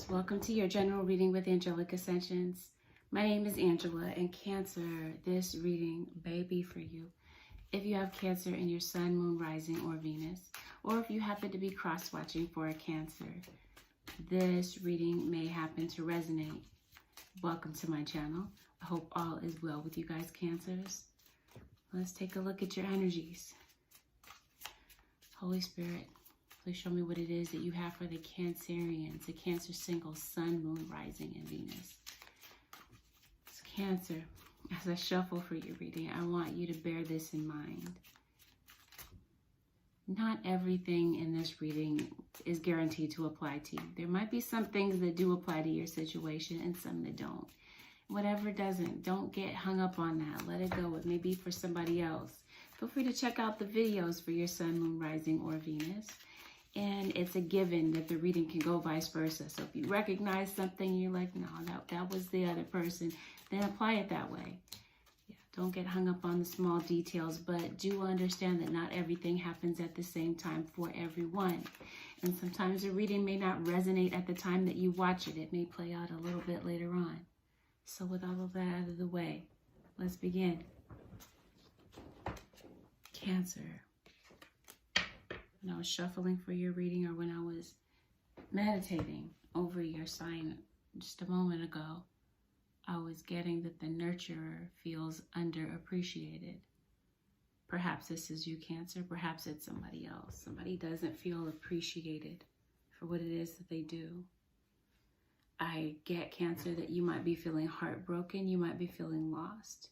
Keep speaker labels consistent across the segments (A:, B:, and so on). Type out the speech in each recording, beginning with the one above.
A: Welcome to your general reading with Angelic Ascensions. My name is Angela, and Cancer, this reading may be for you. If you have Cancer in your Sun, Moon, Rising, or Venus, or if you happen to be cross-watching for a Cancer, this reading may happen to resonate. Welcome to my channel. I hope all is well with you guys, Cancers. Let's take a look at your energies. Holy Spirit, please show me what it is that you have for the Cancerians, the Cancer single, Sun, Moon, Rising, and Venus. It's Cancer. As I shuffle for your reading, I want you to bear this in mind. Not everything in this reading is guaranteed to apply to you. There might be some things that do apply to your situation and some that don't. Whatever doesn't, don't get hung up on that. Let it go. It may be for somebody else. Feel free to check out the videos for your Sun, Moon, Rising, or Venus. And it's a given that the reading can go vice versa. So if you recognize something, you're like, no, that was the other person, then apply it that way. Yeah, don't get hung up on the small details, but do understand that not everything happens at the same time for everyone. And sometimes the reading may not resonate at the time that you watch it. It may play out a little bit later on. So with all of that out of the way, let's begin. Cancer. When I was shuffling for your reading, or when I was meditating over your sign just a moment ago, I was getting that the nurturer feels underappreciated. Perhaps this is you, Cancer. Perhaps it's somebody else. Somebody doesn't feel appreciated for what it is that they do. I get, Cancer, that you might be feeling heartbroken. You might be feeling lost.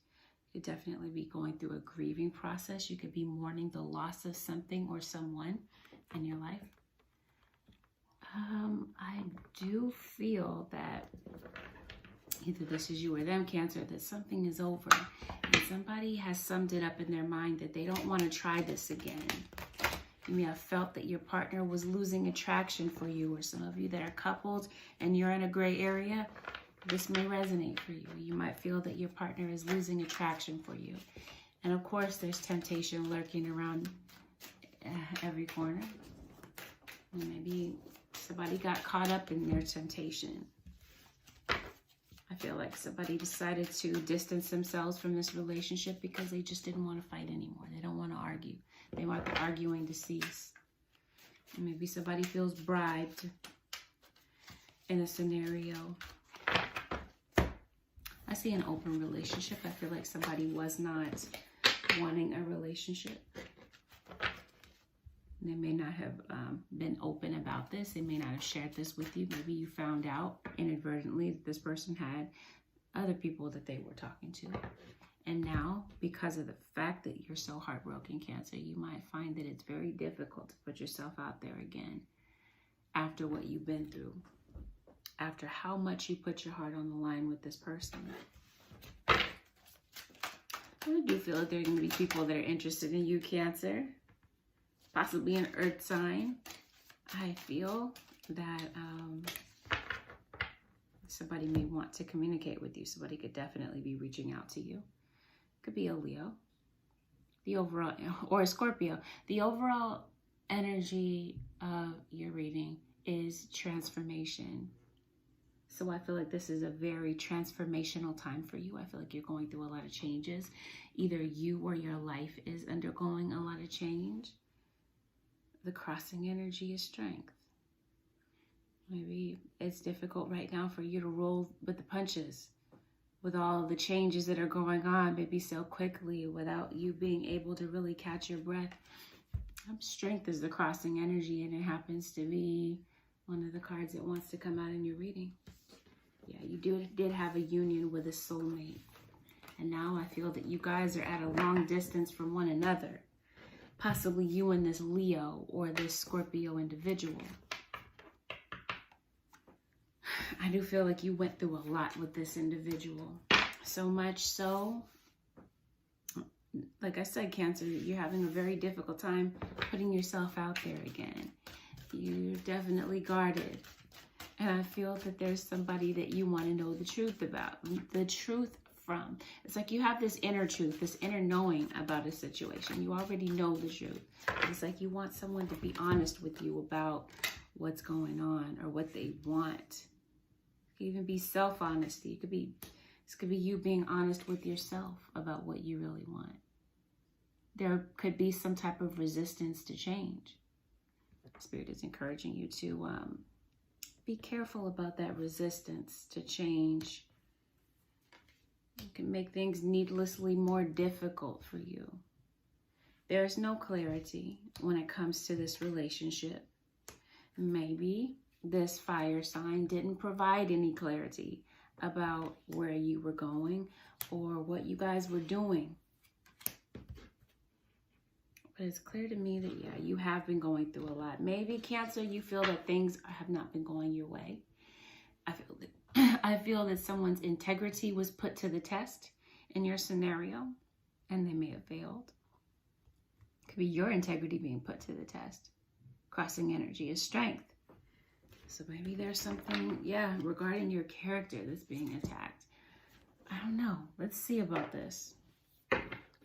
A: You could definitely be going through a grieving process. You could be mourning the loss of something or someone in your life. I do feel that either this is you or them, Cancer, that something is over. And somebody has summed it up in their mind that they don't want to try this again. You may have felt that your partner was losing attraction for you, or some of you that are coupled and you're in a gray area, this may resonate for you. You might feel that your partner is losing attraction for you. And of course, there's temptation lurking around every corner. And maybe somebody got caught up in their temptation. I feel like somebody decided to distance themselves from this relationship because they just didn't want to fight anymore. They don't want to argue. They want the arguing to cease. And maybe somebody feels bribed in a scenario. I see an open relationship. I feel like somebody was not wanting a relationship. They may not have been open about this. They may not have shared this with you. Maybe you found out inadvertently that this person had other people that they were talking to. And now, because of the fact that you're so heartbroken, Cancer, you might find that it's very difficult to put yourself out there again after what you've been through. After how much you put your heart on the line with this person. I do feel that there are going to be people that are interested in you, Cancer. Possibly an earth sign. I feel that somebody may want to communicate with you. Somebody could definitely be reaching out to you. Could be a Leo. The overall, or a Scorpio. The overall energy of your reading is transformation. So I feel like this is a very transformational time for you. I feel like you're going through a lot of changes. Either you or your life is undergoing a lot of change. The crossing energy is strength. Maybe it's difficult right now for you to roll with the punches with all the changes that are going on, maybe so quickly without you being able to really catch your breath. Strength is the crossing energy, and it happens to be one of the cards that wants to come out in your reading. Yeah, you did have a union with a soulmate. And now I feel that you guys are at a long distance from one another. Possibly you and this Leo or this Scorpio individual. I do feel like you went through a lot with this individual. So much so, like I said, Cancer, you're having a very difficult time putting yourself out there again. You're definitely guarded. And I feel that there's somebody that you want to know the truth about. The truth from. It's like you have this inner truth, this inner knowing about a situation. You already know the truth. It's like you want someone to be honest with you about what's going on or what they want. It could even be self-honesty. This could be you being honest with yourself about what you really want. There could be some type of resistance to change. Spirit is encouraging you to be careful about that resistance to change. It can make things needlessly more difficult for you. There's no clarity when it comes to this relationship. Maybe this fire sign didn't provide any clarity about where you were going or what you guys were doing. But it's clear to me that, yeah, you have been going through a lot. Maybe, Cancer, you feel that things have not been going your way. I feel that someone's integrity was put to the test in your scenario, and they may have failed. It could be your integrity being put to the test. Crossing energy is strength. So maybe there's something, yeah, regarding your character that's being attacked. I don't know. Let's see about this.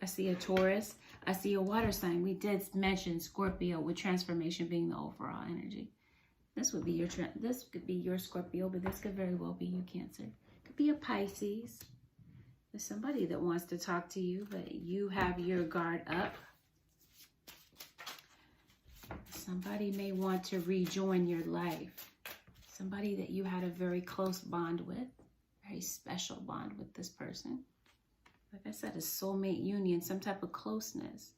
A: I see a Taurus. I see a water sign. We did mention Scorpio, with transformation being the overall energy. This would be your this could be your Scorpio, but this could very well be you, Cancer. It could be a Pisces. There's somebody that wants to talk to you, but you have your guard up. Somebody may want to rejoin your life. Somebody that you had a very close bond with, very special bond with this person. Like I said, a soulmate union, some type of closeness.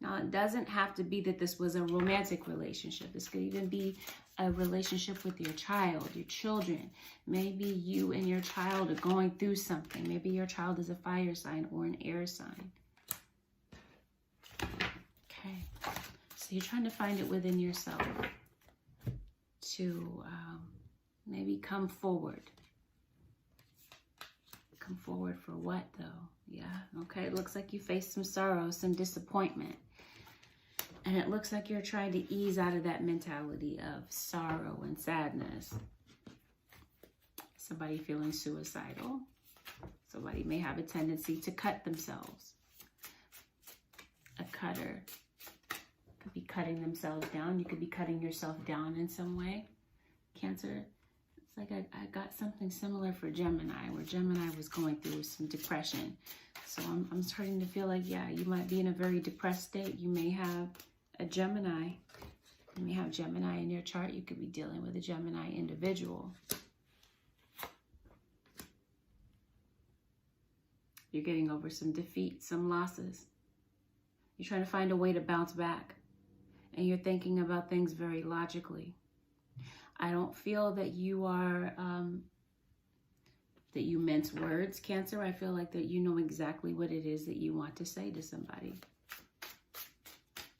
A: Now, it doesn't have to be that this was a romantic relationship. This could even be a relationship with your child, your children. Maybe you and your child are going through something. Maybe your child is a fire sign or an air sign. Okay. So you're trying to find it within yourself to maybe come forward. Come forward for what, though? Yeah, okay. It looks like you faced some sorrow, some disappointment. And it looks like you're trying to ease out of that mentality of sorrow and sadness. Somebody feeling suicidal. Somebody may have a tendency to cut themselves. A cutter could be cutting themselves down. You could be cutting yourself down in some way. Cancer. It's like I got something similar for Gemini, where Gemini was going through some depression. So I'm starting to feel like, yeah, you might be in a very depressed state. You may have a Gemini. You may have Gemini in your chart. You could be dealing with a Gemini individual. You're getting over some defeat, some losses. You're trying to find a way to bounce back. And you're thinking about things very logically. I don't feel that you are, that you mince words, Cancer. I feel like that you know exactly what it is that you want to say to somebody.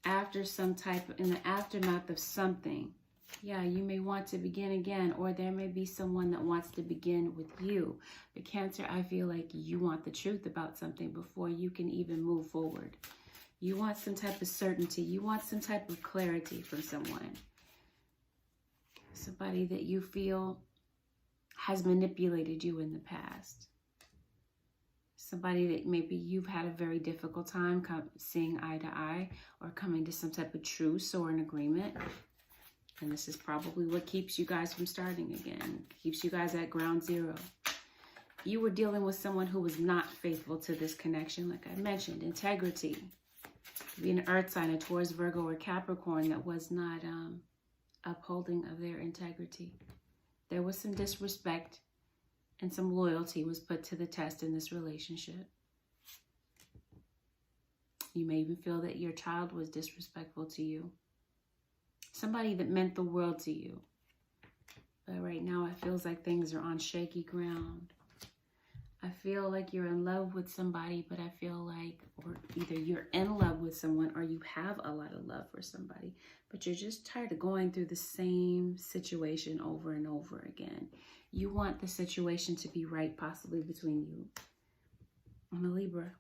A: After some type, in the aftermath of something, yeah, you may want to begin again, or there may be someone that wants to begin with you. But Cancer, I feel like you want the truth about something before you can even move forward. You want some type of certainty. You want some type of clarity from someone. Somebody that you feel has manipulated you in the past. Somebody that maybe you've had a very difficult time seeing eye to eye or coming to some type of truce or an agreement. And this is probably what keeps you guys from starting again. Keeps you guys at ground zero. You were dealing with someone who was not faithful to this connection. Like I mentioned, integrity. Could be an earth sign, a Taurus, Virgo, or Capricorn that was not upholding of their integrity. There was some disrespect and some loyalty was put to the test in this relationship. You may even feel that your child was disrespectful to you. Somebody that meant the world to you. But right now it feels like things are on shaky ground. I feel like you're in love with somebody, but I feel like, or either you're in love with someone or you have a lot of love for somebody, but you're just tired of going through the same situation over and over again. You want the situation to be right, possibly between you. I'm a Libra.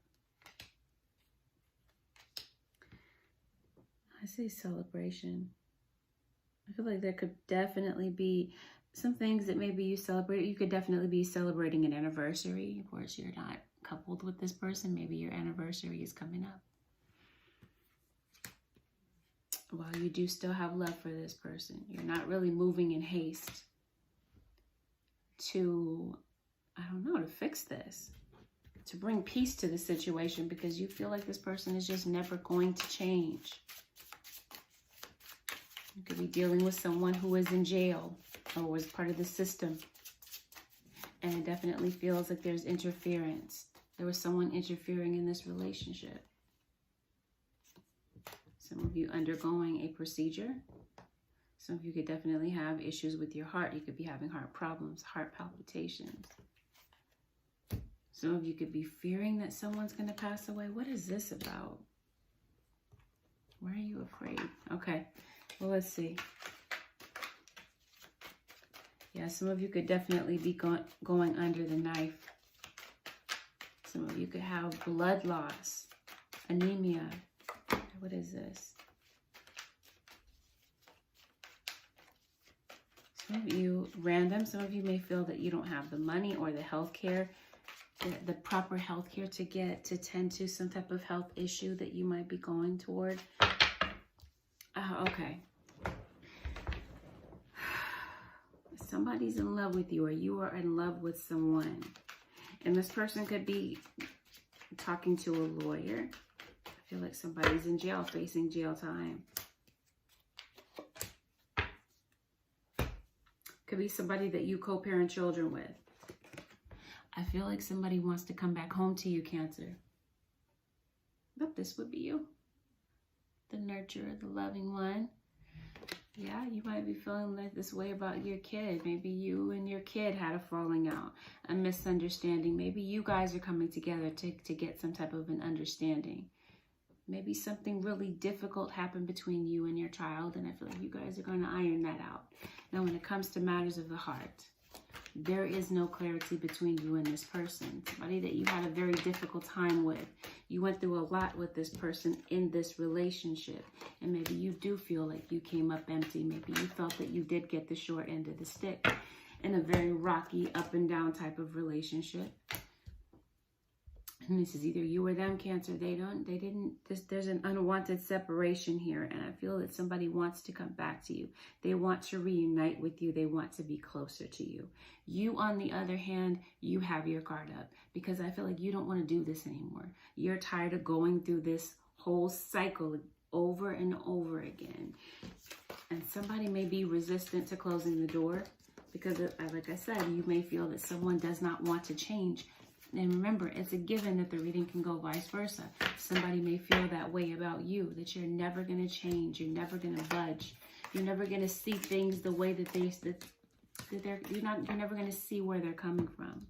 A: I say celebration. I feel like there could definitely be some things that maybe you celebrate. You could definitely be celebrating an anniversary. Of course, you're not coupled with this person. Maybe your anniversary is coming up. While you do still have love for this person, you're not really moving in haste to, I don't know, to fix this, to bring peace to the situation, because you feel like this person is just never going to change. You could be dealing with someone who is in jail or was part of the system. And it definitely feels like there's interference. There was someone interfering in this relationship. Some of you undergoing a procedure. Some of you could definitely have issues with your heart. You could be having heart problems, heart palpitations. Some of you could be fearing that someone's going to pass away. What is this about? Why are you afraid? Okay, well, let's see. Yeah, some of you could definitely be going under the knife. Some of you could have blood loss, anemia. What is this? Some of you, random, some of you may feel that you don't have the money or the health care, the proper health care to tend to some type of health issue that you might be going toward. Okay. Somebody's in love with you, or you are in love with someone. And this person could be talking to a lawyer. I feel like somebody's in jail, facing jail time. Could be somebody that you co-parent children with. I feel like somebody wants to come back home to you, Cancer. But this would be you. The nurturer, the loving one. Yeah, you might be feeling like this way about your kid. Maybe you and your kid had a falling out, a misunderstanding. Maybe you guys are coming together to get some type of an understanding. Maybe something really difficult happened between you and your child, and I feel like you guys are going to iron that out. Now, when it comes to matters of the heart, there is no clarity between you and this person. Somebody that you had a very difficult time with. You went through a lot with this person in this relationship. And maybe you do feel like you came up empty. Maybe you felt that you did get the short end of the stick in a very rocky, up and down type of relationship. And this is either you or them, Cancer. There's an unwanted separation here. And I feel that somebody wants to come back to you. They want to reunite with you. They want to be closer to you. You, on the other hand, you have your guard up, because I feel like you don't want to do this anymore. You're tired of going through this whole cycle over and over again. And somebody may be resistant to closing the door because, like I said, you may feel that someone does not want to change. And remember, it's a given that the reading can go vice versa. Somebody may feel that way about you, that you're never going to change. You're never going to budge. You're never going to see things the way that you're never going to see where they're coming from.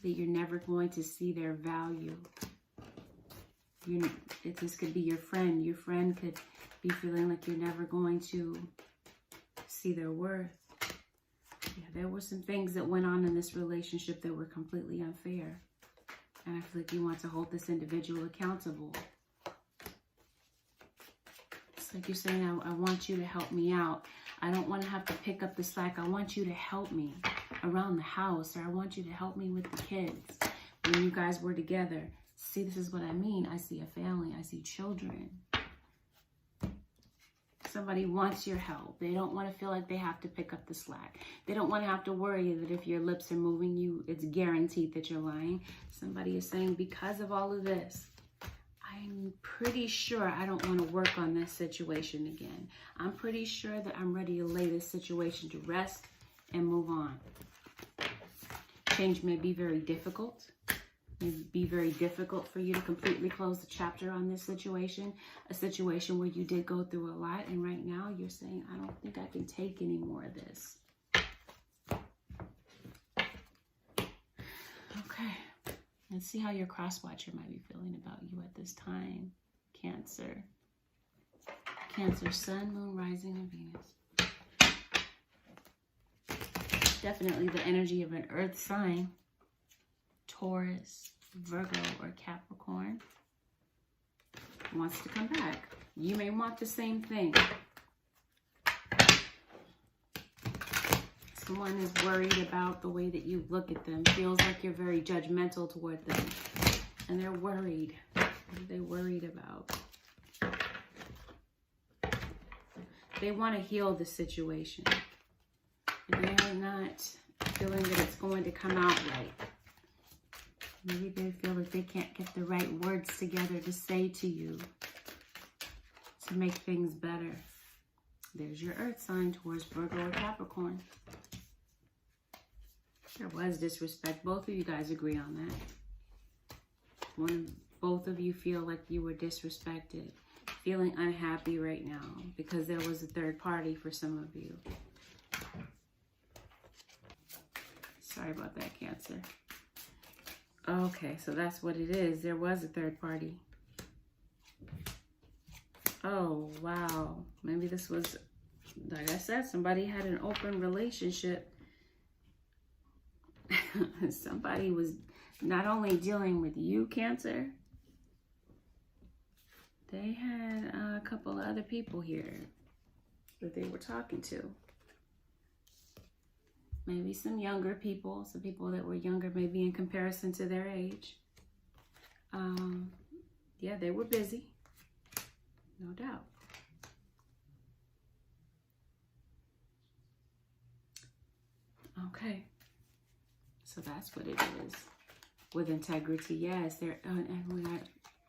A: That you're never going to see their value. This could be your friend. Your friend could be feeling like you're never going to see their worth. Yeah, there were some things that went on in this relationship that were completely unfair. And I feel like you want to hold this individual accountable. It's like you're saying, I want you to help me out. I don't want to have to pick up the slack. I want you to help me around the house, or I want you to help me with the kids. When you guys were together, see, this is what I mean. I see a family. I see children. Somebody wants your help. They don't want to feel like they have to pick up the slack. They don't want to have to worry that if your lips are moving, it's guaranteed that you're lying. Somebody is saying, because of all of this, I'm pretty sure I don't want to work on this situation again. I'm pretty sure that I'm ready to lay this situation to rest and move on. Change may be very difficult. It would be very difficult for you to completely close the chapter on this situation, a situation where you did go through a lot, and right now you're saying, I don't think I can take any more of this. Okay, let's see how your cross-watcher might be feeling about you at this time, Cancer. Cancer, Sun, Moon, Rising, and Venus. Definitely the energy of an earth sign. Taurus, Virgo, or Capricorn wants to come back. You may want the same thing. Someone is worried about the way that you look at them, feels like you're very judgmental toward them, and they're worried. What are they worried about? They want to heal the situation. But they're not feeling that it's going to come out right. Maybe they feel that they can't get the right words together to say to you to make things better. There's your earth sign towards Virgo or Capricorn. There was disrespect. Both of you guys agree on that. Both of you feel like you were disrespected. Feeling unhappy right now because there was a third party for some of you. Sorry about that, Cancer. Okay, so that's what it is. There was a third party. Oh, wow. Maybe this was, like I said, somebody had an open relationship. Somebody was not only dealing with you, Cancer, they had a couple of other people here that they were talking to. Maybe some younger people, some people that were younger maybe in comparison to their age. Yeah, they were busy, no doubt. Okay, so that's what it is. With integrity, yes, there, and we got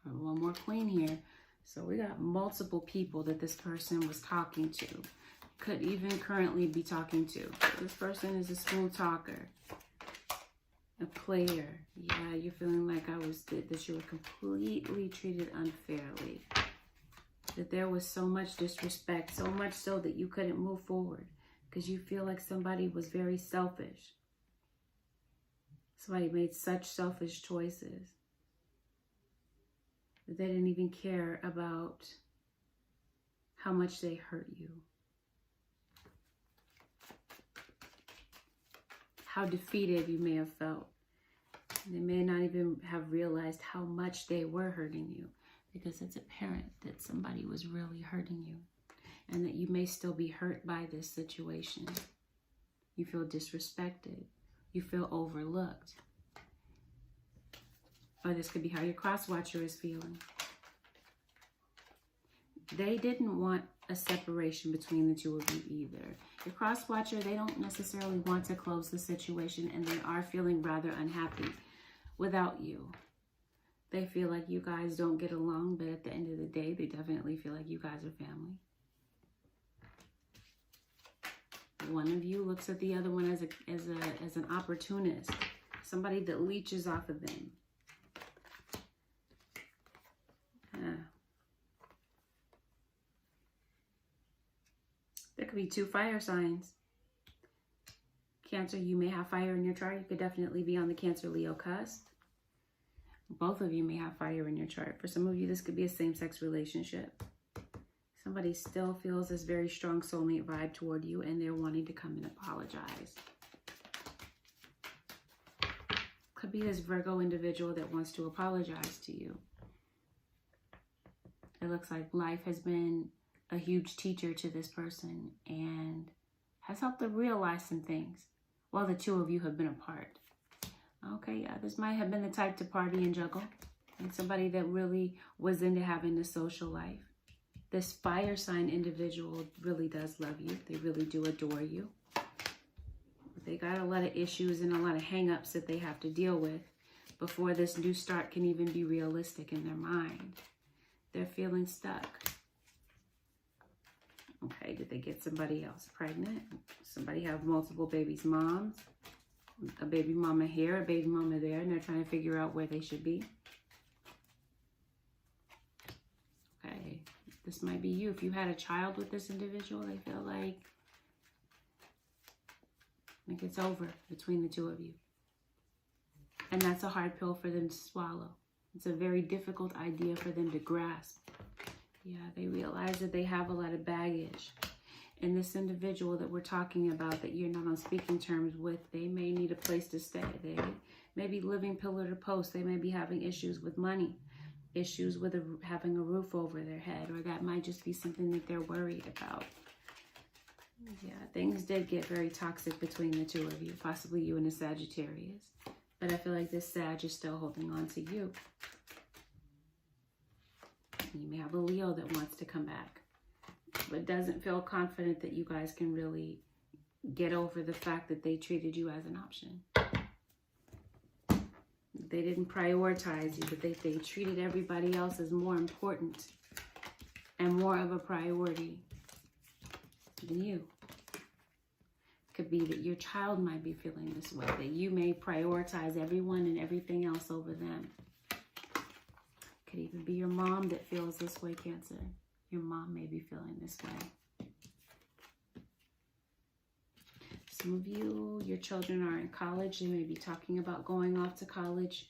A: one more queen here. So we got multiple people that this person was talking to. Could even currently be talking to. This person is a smooth talker. A player. Yeah, you're feeling like that you were completely treated unfairly. That there was so much disrespect. So much so that you couldn't move forward. Because you feel like somebody was very selfish. Somebody made such selfish choices. That they didn't even care about how much they hurt you. How defeated you may have felt. They may not even have realized how much they were hurting you, because it's apparent that somebody was really hurting you and that you may still be hurt by this situation. You feel disrespected. You feel overlooked. Or this could be how your cross watcher is feeling. They didn't want a separation between the two of you either. Your cross watcher, they don't necessarily want to close the situation, and they are feeling rather unhappy without you. They feel like you guys don't get along, but at the end of the day, they definitely feel like you guys are family. One of you looks at the other one as an opportunist, somebody that leeches off of them. There could be two fire signs. Cancer, you may have fire in your chart. You could definitely be on the Cancer-Leo cusp. Both of you may have fire in your chart. For some of you, this could be a same-sex relationship. Somebody still feels this very strong soulmate vibe toward you, and they're wanting to come and apologize. Could be this Virgo individual that wants to apologize to you. It looks like life has been a huge teacher to this person and has helped them realize some things while the two of you have been apart. Okay, yeah, this might have been the type to party and juggle, and somebody that really was into having a social life. This fire sign individual really does love you. They really do adore you. They got a lot of issues and a lot of hang-ups that they have to deal with before this new start can even be realistic in their mind. They're feeling stuck. Okay, did they get somebody else pregnant? Somebody have multiple babies' moms? A baby mama here, a baby mama there, and they're trying to figure out where they should be. Okay, this might be you. If you had a child with this individual, they feel like it's over between the two of you. And that's a hard pill for them to swallow. It's a very difficult idea for them to grasp. Yeah, they realize that they have a lot of baggage. And this individual that we're talking about that you're not on speaking terms with, they may need a place to stay. They may be living pillar to post. They may be having issues with money, issues with having a roof over their head, or that might just be something that they're worried about. Yeah, things did get very toxic between the two of you, possibly you and a Sagittarius. But I feel like this Sag is still holding on to you. You may have a Leo that wants to come back. but doesn't feel confident that you guys can really get over the fact that they treated you as an option. They didn't prioritize you, but they treated everybody else as more important and more of a priority than you. Could be that your child might be feeling this way, that you may prioritize everyone and everything else over them. Could even be your mom that feels this way, Cancer. Your mom may be feeling this way. Some of you, your children are in college. They may be talking about going off to college.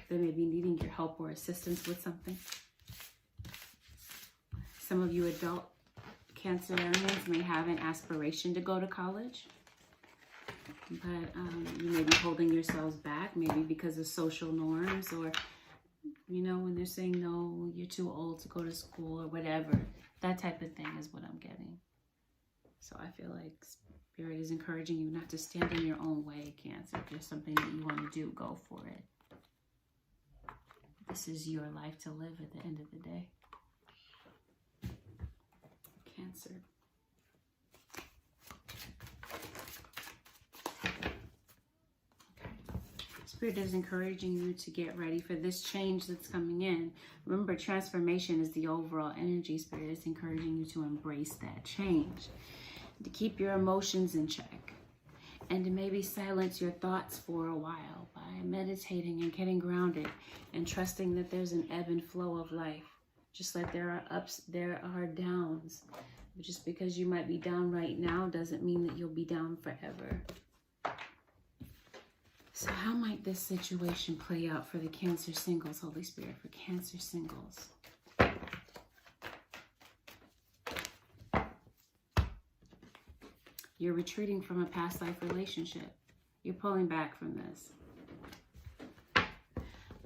A: They may be needing your help or assistance with something. Some of you adult Cancerians may have an aspiration to go to college, but you may be holding yourselves back, maybe because of social norms, or, you know, when they're saying, no, you're too old to go to school or whatever. That type of thing is what I'm getting. So I feel like Spirit is encouraging you not to stand in your own way, Cancer. If there's something that you want to do, go for it. This is your life to live at the end of the day. Cancer. Okay. Spirit is encouraging you to get ready for this change that's coming in. Remember, transformation is the overall energy. Spirit is encouraging you to embrace that change, to keep your emotions in check, and to maybe silence your thoughts for a while by meditating and getting grounded and trusting that there's an ebb and flow of life. Just like there are ups, there are downs. But just because you might be down right now doesn't mean that you'll be down forever. So how might this situation play out for the Cancer singles, Holy Spirit, for Cancer singles? You're retreating from a past life relationship. You're pulling back from this.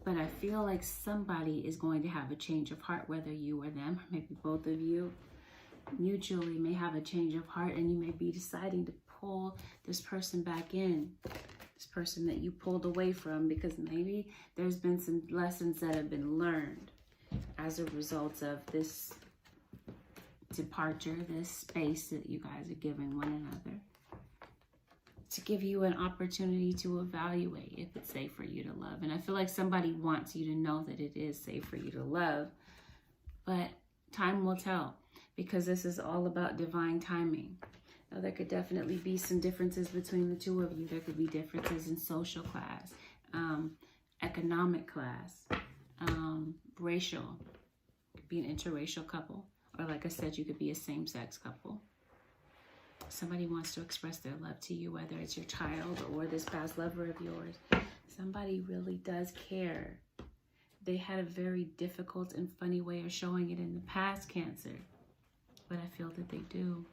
A: But I feel like somebody is going to have a change of heart, whether you or them, or maybe both of you mutually may have a change of heart, and you may be deciding to pull this person back in, this person that you pulled away from, because maybe there's been some lessons that have been learned as a result of this departure, this space that you guys are giving one another, to give you an opportunity to evaluate if it's safe for you to love. And I feel like somebody wants you to know that it is safe for you to love, but time will tell, because this is all about divine timing. Now, there could definitely be some differences between the two of you. There could be differences in social class, economic class, racial. It could be an interracial couple, or like I said, you could be a same-sex couple. Somebody wants to express their love to you, whether it's your child or this past lover of yours. Somebody really does care. They had a very difficult and funny way of showing it in the past, Cancer, but I feel that they do.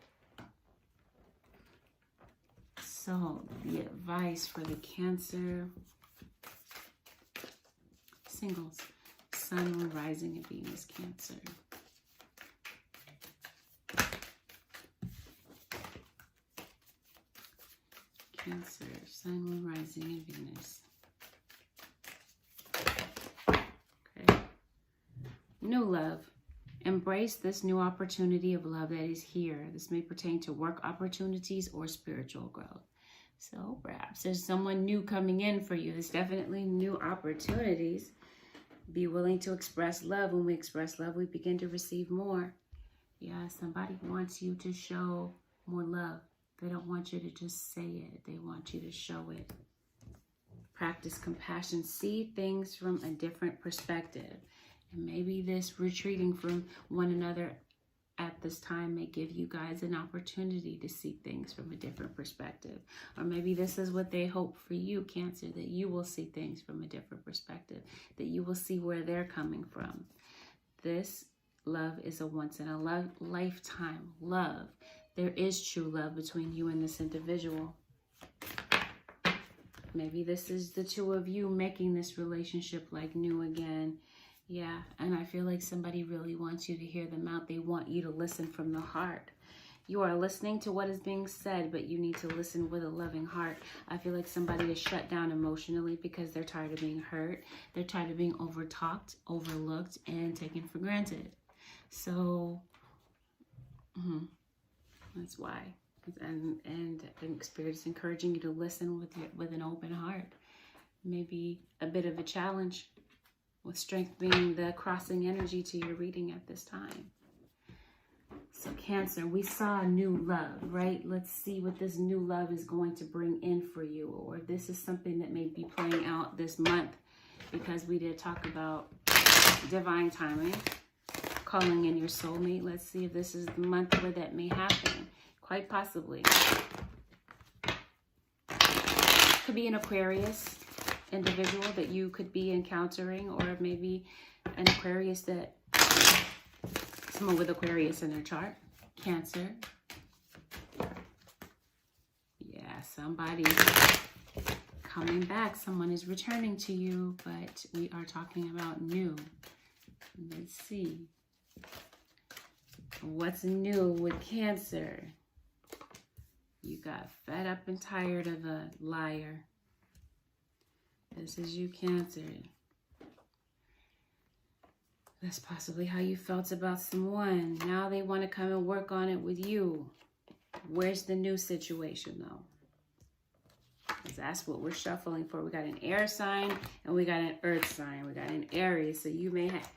A: So the advice for the Cancer singles, Sun, Moon, Rising, and Venus, Cancer. Cancer, Sun, Moon, Rising, and Venus. Okay. New love. Embrace this new opportunity of love that is here. This may pertain to work opportunities or spiritual growth. So perhaps there's someone new coming in for you. There's definitely new opportunities. Be willing to express love. When we express love, we begin to receive more. Yeah, somebody wants you to show more love. They don't want you to just say it. They want you to show it. Practice compassion. See things from a different perspective. And maybe this retreating from one another at this time may give you guys an opportunity to see things from a different perspective. Or maybe this is what they hope for you, Cancer, that you will see things from a different perspective, that you will see where they're coming from. This love is a once-in-a-lifetime love. There is true love between you and this individual. Maybe this is the two of you making this relationship like new again. Yeah, and I feel like somebody really wants you to hear them out. They want you to listen from the heart. You are listening to what is being said, but you need to listen with a loving heart. I feel like somebody is shut down emotionally because they're tired of being hurt. They're tired of being overtalked, overlooked, and taken for granted. So That's why. And Spirit is encouraging you to listen with an open heart. Maybe a bit of a challenge with strengthening the crossing energy to your reading at this time. So Cancer, we saw new love, right? Let's see what this new love is going to bring in for you. Or this is something that may be playing out this month, because we did talk about divine timing, calling in your soulmate. Let's see if this is the month where that may happen. Quite possibly. Could be an Aquarius individual that you could be encountering, or maybe an Aquarius that someone with Aquarius in their chart. Cancer. Yeah, somebody coming back. Someone is returning to you, but we are talking about new. Let's see. What's new with Cancer? You got fed up and tired of a liar. This is you, Cancer. That's possibly how you felt about someone. Now they want to come and work on it with you. Where's the new situation, though? Because that's what we're shuffling for. We got an air sign and we got an earth sign. We got an Aries. So you may have,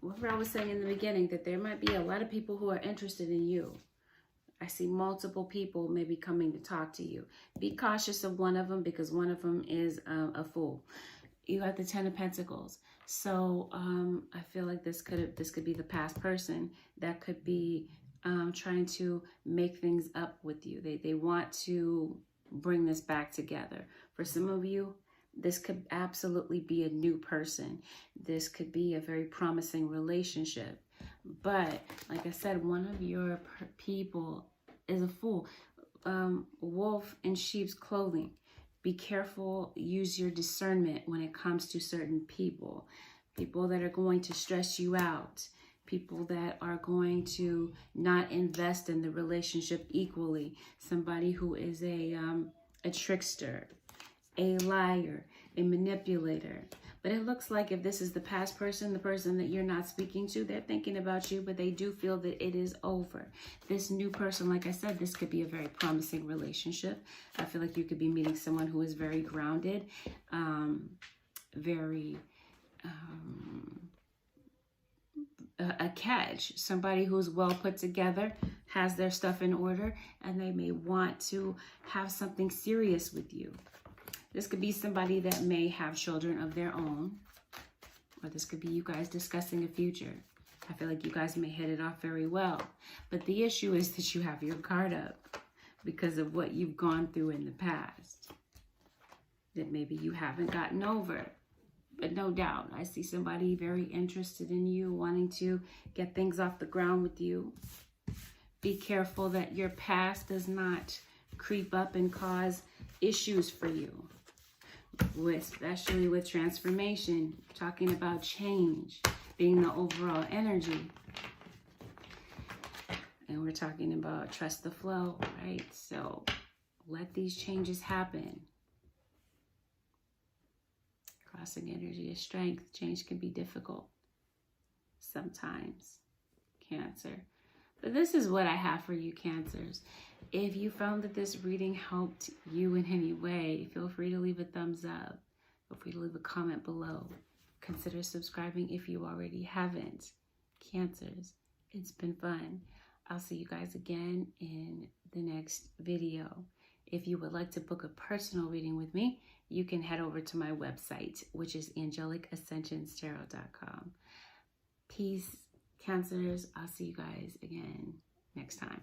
A: what I was saying in the beginning, that there might be a lot of people who are interested in you. I see multiple people maybe coming to talk to you. Be cautious of one of them, because one of them is a fool. You got the Ten of Pentacles. So I feel like this could be the past person that could be trying to make things up with you. They want to bring this back together. For some of you, this could absolutely be a new person. This could be a very promising relationship. But like I said, one of your people is a fool. Wolf in sheep's clothing. Be careful. Use your discernment when it comes to certain people. People that are going to stress you out. People that are going to not invest in the relationship equally. Somebody who is a trickster, a liar, a manipulator. But it looks like if this is the past person, the person that you're not speaking to, they're thinking about you, but they do feel that it is over. This new person, like I said, this could be a very promising relationship. I feel like you could be meeting someone who is very grounded, a catch, somebody who's well put together, has their stuff in order, and they may want to have something serious with you. This could be somebody that may have children of their own, or this could be you guys discussing a future. I feel like you guys may hit it off very well, but the issue is that you have your guard up because of what you've gone through in the past that maybe you haven't gotten over. But no doubt, I see somebody very interested in you, wanting to get things off the ground with you. Be careful that your past does not creep up and cause issues for you, especially with transformation, talking about change, being the overall energy. And we're talking about trust the flow, right? So let these changes happen. Crossing energy is strength. Change can be difficult sometimes, Cancer. But this is what I have for you, Cancers. If you found that this reading helped you in any way, feel free to leave a thumbs up. Feel free to leave a comment below. Consider subscribing if you already haven't. Cancers, it's been fun. I'll see you guys again in the next video. If you would like to book a personal reading with me, you can head over to my website, which is AngelicAscensionsTarot.com. Peace, Cancers. I'll see you guys again next time.